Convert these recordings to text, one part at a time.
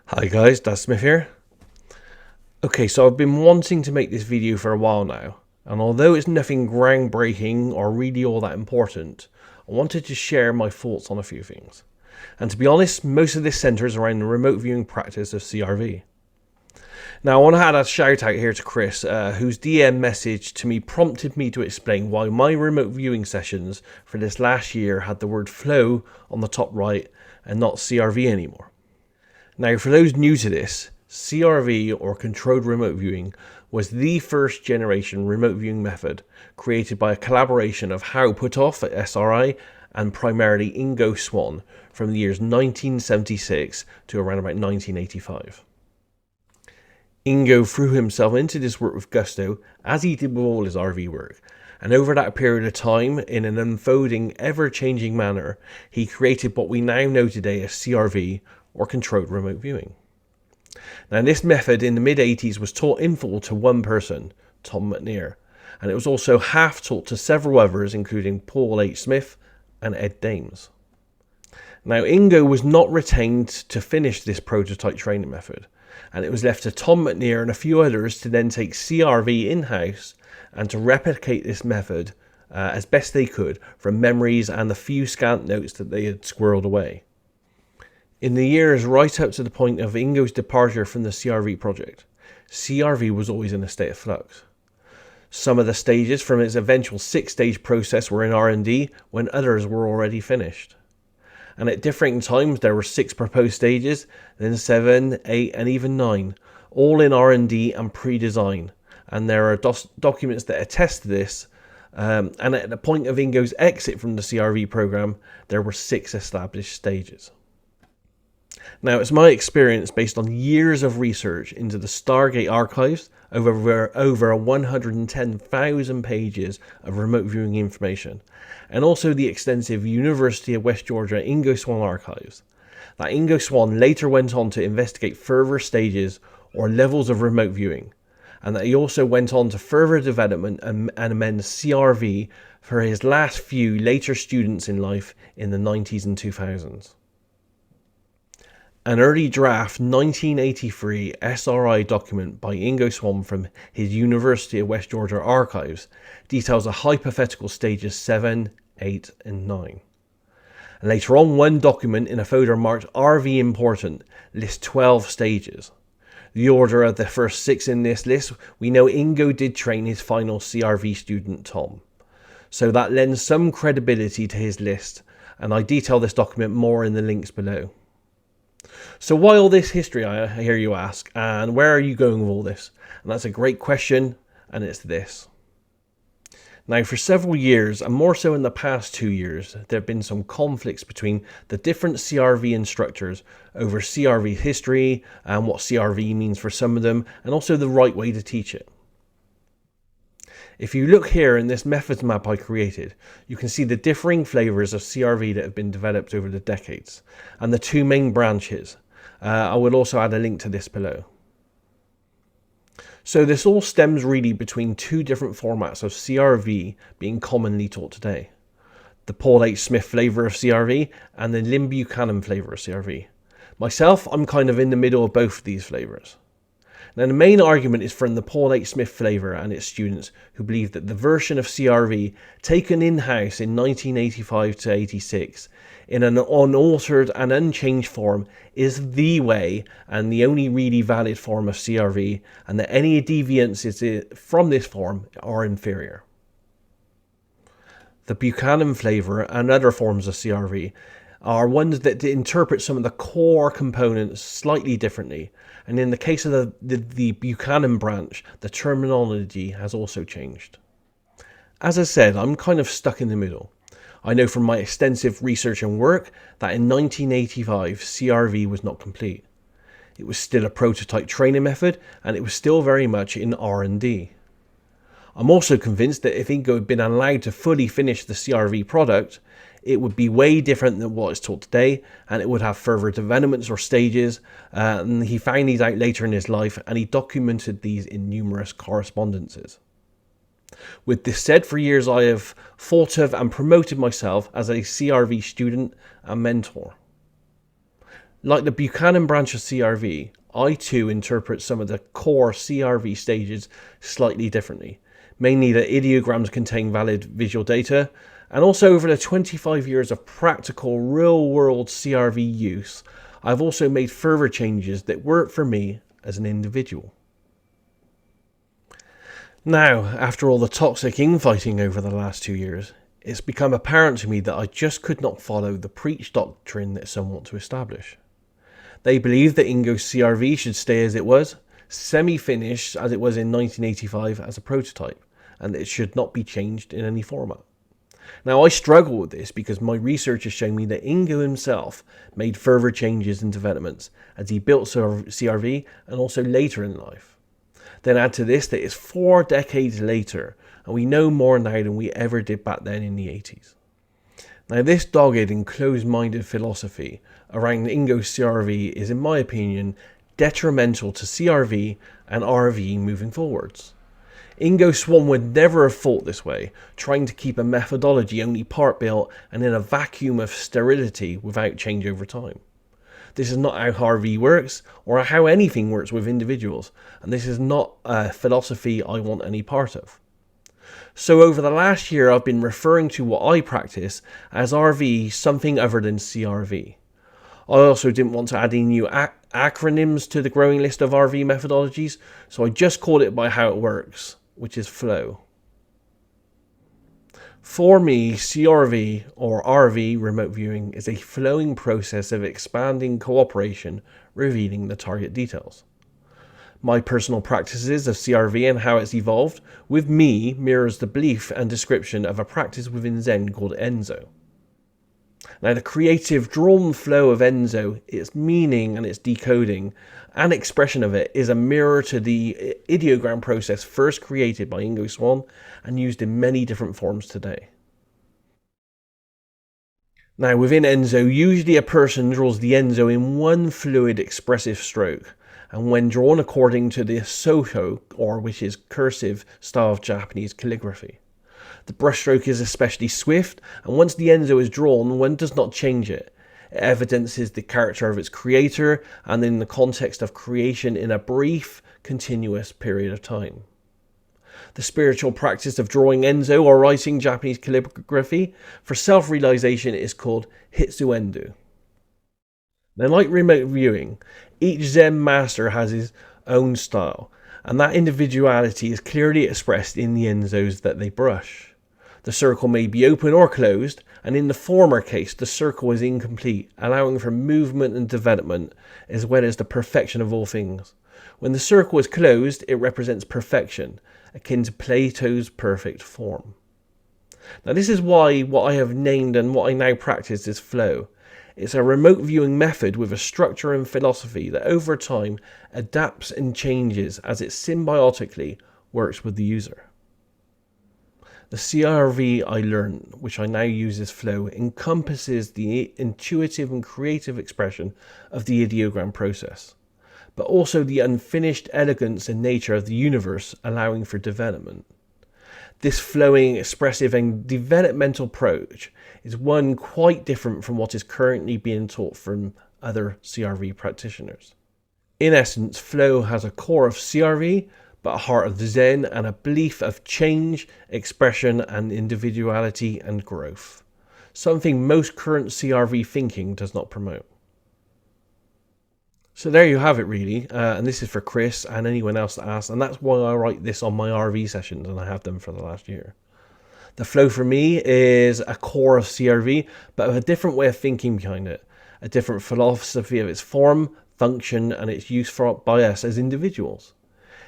Hi guys, that's Smith here. Okay, so I've been wanting to make this video for a while now, and although it's nothing groundbreaking or really all that important, I wanted to share my thoughts on a few things. And to be honest, most of this centres around the remote viewing practice of CRV. Now I want to add a shout out here to Chris, whose DM message to me prompted me to explain why my remote viewing sessions for this last year had the word flow on the top right and not CRV anymore. Now, for those new to this, CRV or controlled remote viewing was the first generation remote viewing method created by a collaboration of Hao Puthoff at SRI and primarily Ingo Swann from the years 1976 to around about 1985. Ingo threw himself into this work with gusto, as he did with all his RV work, and over that period of time, in an unfolding, ever-changing manner, he created what we now know today as CRV, or controlled remote viewing. Now, this method in the mid-80s was taught in full to one person, Tom McNair, and it was also half taught to several others, including Paul H. Smith and Ed Dames. Now, Ingo was not retained to finish this prototype training method, and it was left to Tom McNair and a few others to then take CRV in-house and to replicate this method as best they could from memories and the few scant notes that they had squirreled away. In the years right up to the point of Ingo's departure from the CRV project, CRV was always in a state of flux. Some of the stages from its eventual 6-stage process were in R&D when others were already finished. And at differing times there were 6 proposed stages, then 7, 8 and even 9, all in R&D and pre-design. And there are documents that attest to this. And at the point of Ingo's exit from the CRV program, there were 6 established stages. Now, it's my experience based on years of research into the Stargate archives of over 110,000 pages of remote viewing information, and also the extensive University of West Georgia Ingo Swann archives, that Ingo Swann later went on to investigate further stages or levels of remote viewing, and that he also went on to further development and amend CRV for his last few later students in life in the 90s and 2000s. An early draft 1983 SRI document by Ingo Swann from his University of West Georgia archives details a hypothetical stages 7, 8 and 9. And later on, one document in a folder marked RV important lists 12 stages. The order of the first 6 in this list, we know Ingo did train his final CRV student Tom. So that lends some credibility to his list, and I detail this document more in the links below. So why all this history, I hear you ask, and where are you going with all this? And that's a great question, and it's this. Now, for several years, and more so in the past 2 years, there have been some conflicts between the different CRV instructors over CRV history and what CRV means for some of them, and also the right way to teach it. If you look here in this methods map I created, you can see the differing flavours of CRV that have been developed over the decades, and the 2 main branches. I will also add a link to this below. So this all stems really between 2 different formats of CRV being commonly taught today. The Paul H. Smith flavour of CRV and the Lynn Buchanan flavour of CRV. Myself, I'm kind of in the middle of both of these flavours. Now, the main argument is from the Paul H. Smith flavour and its students who believe that the version of CRV taken in-house in 1985 to 86 in an unaltered and unchanged form is the way and the only really valid form of CRV, and that any deviances from this form are inferior. The Buchanan flavour and other forms of CRV are ones that interpret some of the core components slightly differently, and in the case of the Buchanan branch, the terminology has also changed. As I said, I'm kind of stuck in the middle. I know from my extensive research and work that in 1985 CRV was not complete. It was still a prototype training method, and it was still very much in R&D. I'm also convinced that if Ingo had been allowed to fully finish the CRV product, it would be way different than what is taught today, and it would have further developments or stages, and he found these out later in his life, and he documented these in numerous correspondences. With this said, for years I have thought of and promoted myself as a CRV student and mentor. Like the Buchanan branch of CRV, I too interpret some of the core CRV stages slightly differently, mainly that ideograms contain valid visual data, and also over the 25 years of practical real-world CRV use, I've also made further changes that work for me as an individual. Now, after all the toxic infighting over the last 2 years, it's become apparent to me that I just could not follow the preached doctrine that some want to establish. They believe that Ingo's CRV should stay as it was, semi-finished as it was in 1985 as a prototype, and that it should not be changed in any format. Now, I struggle with this because my research has shown me that Ingo himself made further changes and developments as he built CRV and also later in life. Then add to this that it's 4 decades later, and we know more now than we ever did back then in the 80s. Now, this dogged and closed-minded philosophy around Ingo's CRV is, in my opinion, detrimental to CRV and RV moving forwards. Ingo Swann would never have thought this way, trying to keep a methodology only part built and in a vacuum of sterility without change over time. This is not how RV works or how anything works with individuals, and this is not a philosophy I want any part of. So over the last year, I've been referring to what I practice as RV something other than CRV. I also didn't want to add any new acronyms to the growing list of RV methodologies, so I just called it by how it works, which is flow. For me, CRV or RV remote viewing is a flowing process of expanding cooperation, revealing the target details. My personal practices of CRV and how it's evolved with me mirrors the belief and description of a practice within Zen called Enzo. Now, the creative drawn flow of Enzo, its meaning and its decoding and expression of it is a mirror to the ideogram process first created by Ingo Swann and used in many different forms today. Now, within Enzo, usually a person draws the Enzo in one fluid expressive stroke, and when drawn according to the Soho, or which is cursive style of Japanese calligraphy. The brushstroke is especially swift, and once the Enzo is drawn, one does not change it. It evidences the character of its creator, and in the context of creation in a brief, continuous period of time. The spiritual practice of drawing Enzo or writing Japanese calligraphy for self-realization is called Hitsuendo. Now, like remote viewing, each Zen master has his own style, and that individuality is clearly expressed in the Enzos that they brush. The circle may be open or closed, and in the former case, the circle is incomplete, allowing for movement and development, as well as the perfection of all things. When the circle is closed, it represents perfection, akin to Plato's perfect form. Now, this is why what I have named and what I now practice is flow. It's a remote viewing method with a structure and philosophy that over time adapts and changes as it symbiotically works with the user. The CRV I learned, which I now use as flow, encompasses the intuitive and creative expression of the ideogram process, but also the unfinished elegance and nature of the universe allowing for development. This flowing, expressive and developmental approach is one quite different from what is currently being taught from other CRV practitioners. In essence, flow has a core of CRV, but a heart of Zen and a belief of change, expression and individuality and growth, something most current CRV thinking does not promote. So there you have it really, and this is for Chris and anyone else that asks, and that's why I write this on my RV sessions, and I have them for the last year. The flow for me is a core of CRV, but with a different way of thinking behind it, a different philosophy of its form, function, and its use by us as individuals.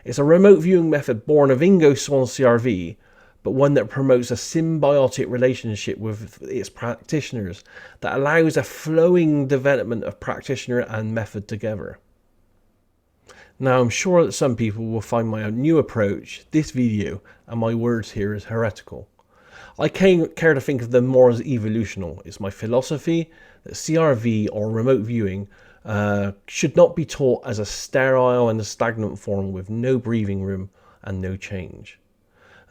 It's a remote viewing method born of Ingo Swann CRV, but one that promotes a symbiotic relationship with its practitioners that allows a flowing development of practitioner and method together. Now, I'm sure that some people will find my new approach, this video, and my words here as heretical. I care to think of them more as evolutional. It's my philosophy that CRV or remote viewing should not be taught as a sterile and a stagnant form with no breathing room and no change.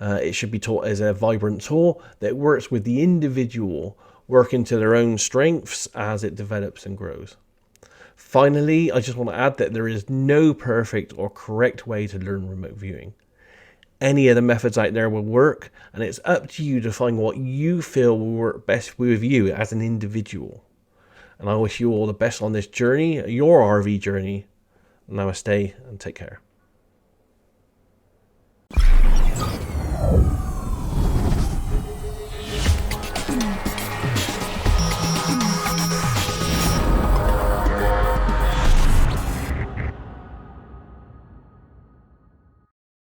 It should be taught as a vibrant tool that works with the individual, working to their own strengths as it develops and grows. Finally, I just want to add that there is no perfect or correct way to learn remote viewing. Any of the methods out there will work, and it's up to you to find what you feel will work best with you as an individual. And I wish you all the best on this journey, your RV journey. Namaste and take care.